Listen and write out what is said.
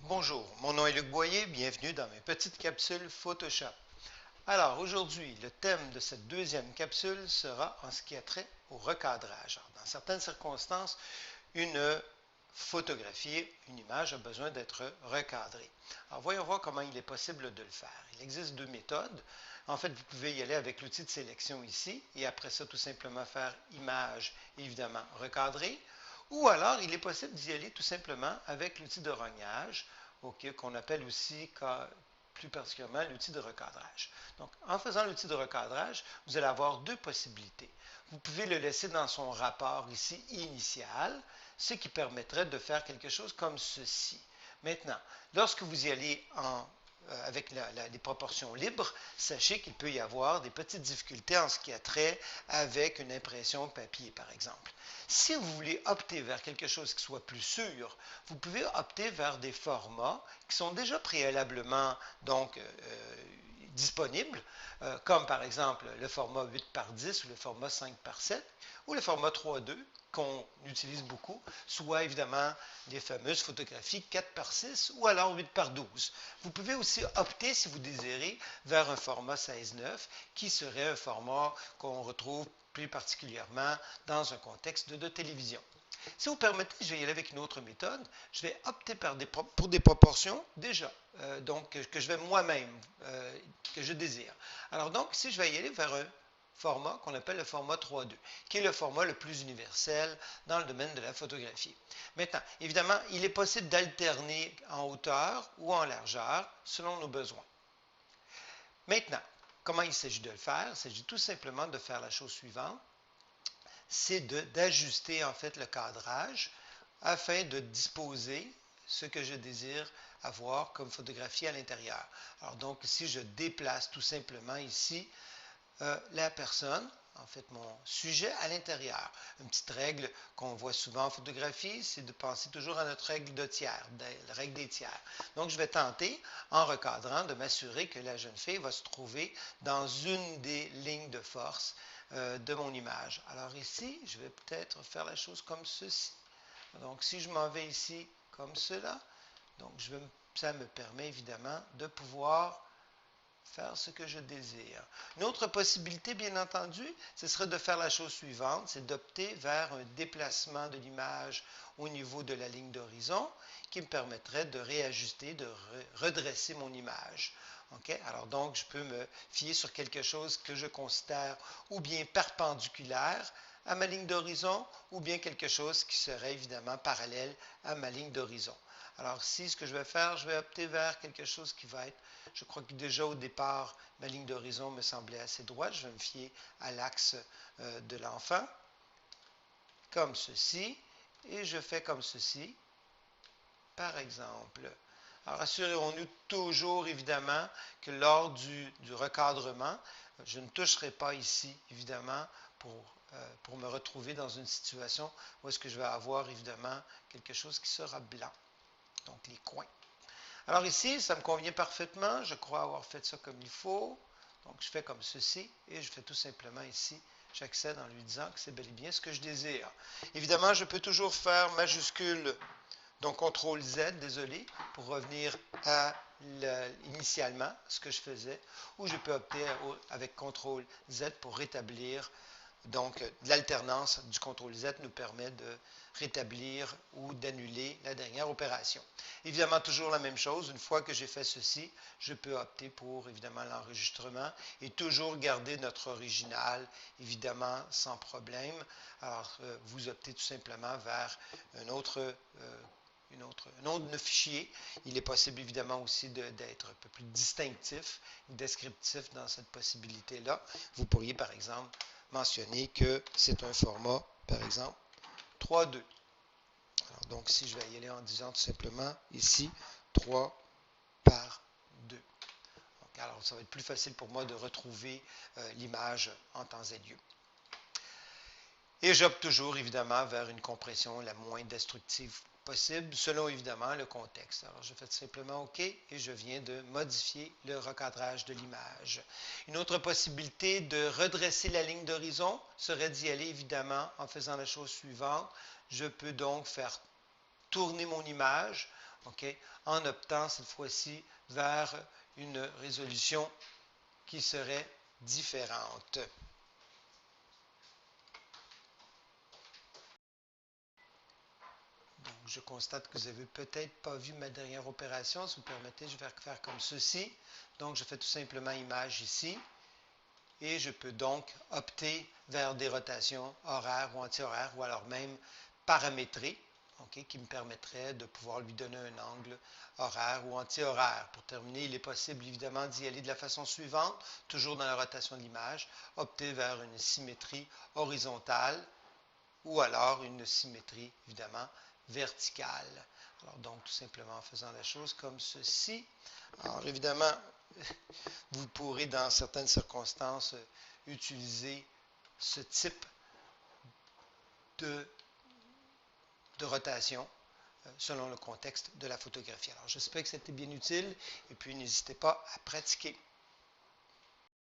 Bonjour, mon nom est Luc Boyer, bienvenue dans mes petites capsules Photoshop. Alors aujourd'hui, le thème de cette deuxième capsule sera en ce qui a trait au recadrage. Alors, dans certaines circonstances, une photographie, une image a besoin d'être recadrée. Alors voyons voir comment il est possible de le faire. Il existe deux méthodes. En fait, vous pouvez y aller avec l'outil de sélection ici et après ça, tout simplement faire image, évidemment, recadrer. Ou alors, il est possible d'y aller tout simplement avec l'outil de rognage, qu'on appelle aussi plus particulièrement l'outil de recadrage. Donc, en faisant l'outil de recadrage, vous allez avoir deux possibilités. Vous pouvez le laisser dans son rapport ici initial, ce qui permettrait de faire quelque chose comme ceci. Maintenant, lorsque vous y allez avec les proportions libres, sachez qu'il peut y avoir des petites difficultés en ce qui a trait avec une impression papier, par exemple. Si vous voulez opter vers quelque chose qui soit plus sûr, vous pouvez opter vers des formats qui sont déjà préalablement disponibles, comme par exemple le format 8 par 10 ou le format 5 par 7 ou le format 3.2 qu'on utilise beaucoup, soit évidemment les fameuses photographies 4 par 6 ou alors 8 par 12. Vous pouvez aussi opter, si vous désirez, vers un format 16:9 qui serait un format qu'on retrouve plus particulièrement dans un contexte de télévision. Si vous permettez, je vais y aller avec une autre méthode. Je vais opter pour des proportions déjà, que je vais moi-même, que je désire. Alors donc, ici, je vais y aller vers un format qu'on appelle le format 3.2, qui est le format le plus universel dans le domaine de la photographie. Maintenant, évidemment, il est possible d'alterner en hauteur ou en largeur selon nos besoins. Maintenant, comment il s'agit de le faire? Il s'agit tout simplement de faire la chose suivante, c'est d'ajuster en fait le cadrage afin de disposer ce que je désire avoir comme photographie à l'intérieur. Alors donc ici, je déplace tout simplement ici la personne, en fait mon sujet à l'intérieur. Une petite règle qu'on voit souvent en photographie, c'est de penser toujours à notre règle de tiers, la règle des tiers. Donc je vais tenter, en recadrant, de m'assurer que la jeune fille va se trouver dans une des lignes de force de mon image. Alors ici, je vais peut-être faire la chose comme ceci. Donc si je m'en vais ici comme cela, donc ça me permet évidemment de pouvoir faire ce que je désire. Une autre possibilité, bien entendu, ce serait de faire la chose suivante, c'est d'opter vers un déplacement de l'image au niveau de la ligne d'horizon qui me permettrait de réajuster, de redresser mon image. Okay? Alors donc, je peux me fier sur quelque chose que je considère ou bien perpendiculaire à ma ligne d'horizon ou bien quelque chose qui serait évidemment parallèle à ma ligne d'horizon. Alors ici, ce que je vais faire, je vais opter vers quelque chose qui va être, je crois que déjà au départ, ma ligne d'horizon me semblait assez droite. Je vais me fier à l'axe de l'enfant, comme ceci, et je fais comme ceci, par exemple. Alors assurons-nous toujours, évidemment, que lors du recadrement, je ne toucherai pas ici, évidemment, pour me retrouver dans une situation où est-ce que je vais avoir, évidemment, quelque chose qui sera blanc. Donc les coins. Alors ici, ça me convient parfaitement. Je crois avoir fait ça comme il faut. Donc je fais comme ceci et je fais tout simplement ici, j'accède en lui disant que c'est bel et bien ce que je désire. Évidemment, je peux toujours faire majuscule, donc CTRL Z, désolé, pour revenir à initialement ce que je faisais, ou je peux opter avec CTRL Z pour rétablir. Donc, l'alternance du CTRL Z nous permet de rétablir ou d'annuler la dernière opération. Évidemment, toujours la même chose. Une fois que j'ai fait ceci, je peux opter pour, évidemment, l'enregistrement et toujours garder notre original, évidemment, sans problème. Alors, vous optez tout simplement vers un autre fichier. Il est possible évidemment aussi d'être un peu plus distinctif, descriptif dans cette possibilité-là. Vous pourriez par exemple mentionner que c'est un format, par exemple, 3.2. Alors, donc, si je vais y aller en disant tout simplement ici 3 par 2. Donc, alors, ça va être plus facile pour moi de retrouver l'image en temps et lieu. Et j'opte toujours évidemment vers une compression la moins destructive possible, selon évidemment le contexte. Alors je fais simplement OK et je viens de modifier le recadrage de l'image. Une autre possibilité de redresser la ligne d'horizon serait d'y aller évidemment en faisant la chose suivante. Je peux donc faire tourner mon image OK, en optant cette fois-ci vers une résolution qui serait différente. Donc, je constate que vous n'avez peut-être pas vu ma dernière opération. Si vous permettez, je vais faire comme ceci. Donc, je fais tout simplement image ici. Et je peux donc opter vers des rotations horaires ou anti-horaires ou alors même paramétrées, okay, qui me permettraient de pouvoir lui donner un angle horaire ou anti-horaire. Pour terminer, il est possible évidemment d'y aller de la façon suivante, toujours dans la rotation de l'image, opter vers une symétrie horizontale ou alors une symétrie évidemment verticale. Alors donc tout simplement en faisant la chose comme ceci. Alors évidemment, vous pourrez dans certaines circonstances utiliser ce type de, de rotation selon le contexte de la photographie. Alors j'espère que c'était bien utile et puis n'hésitez pas à pratiquer.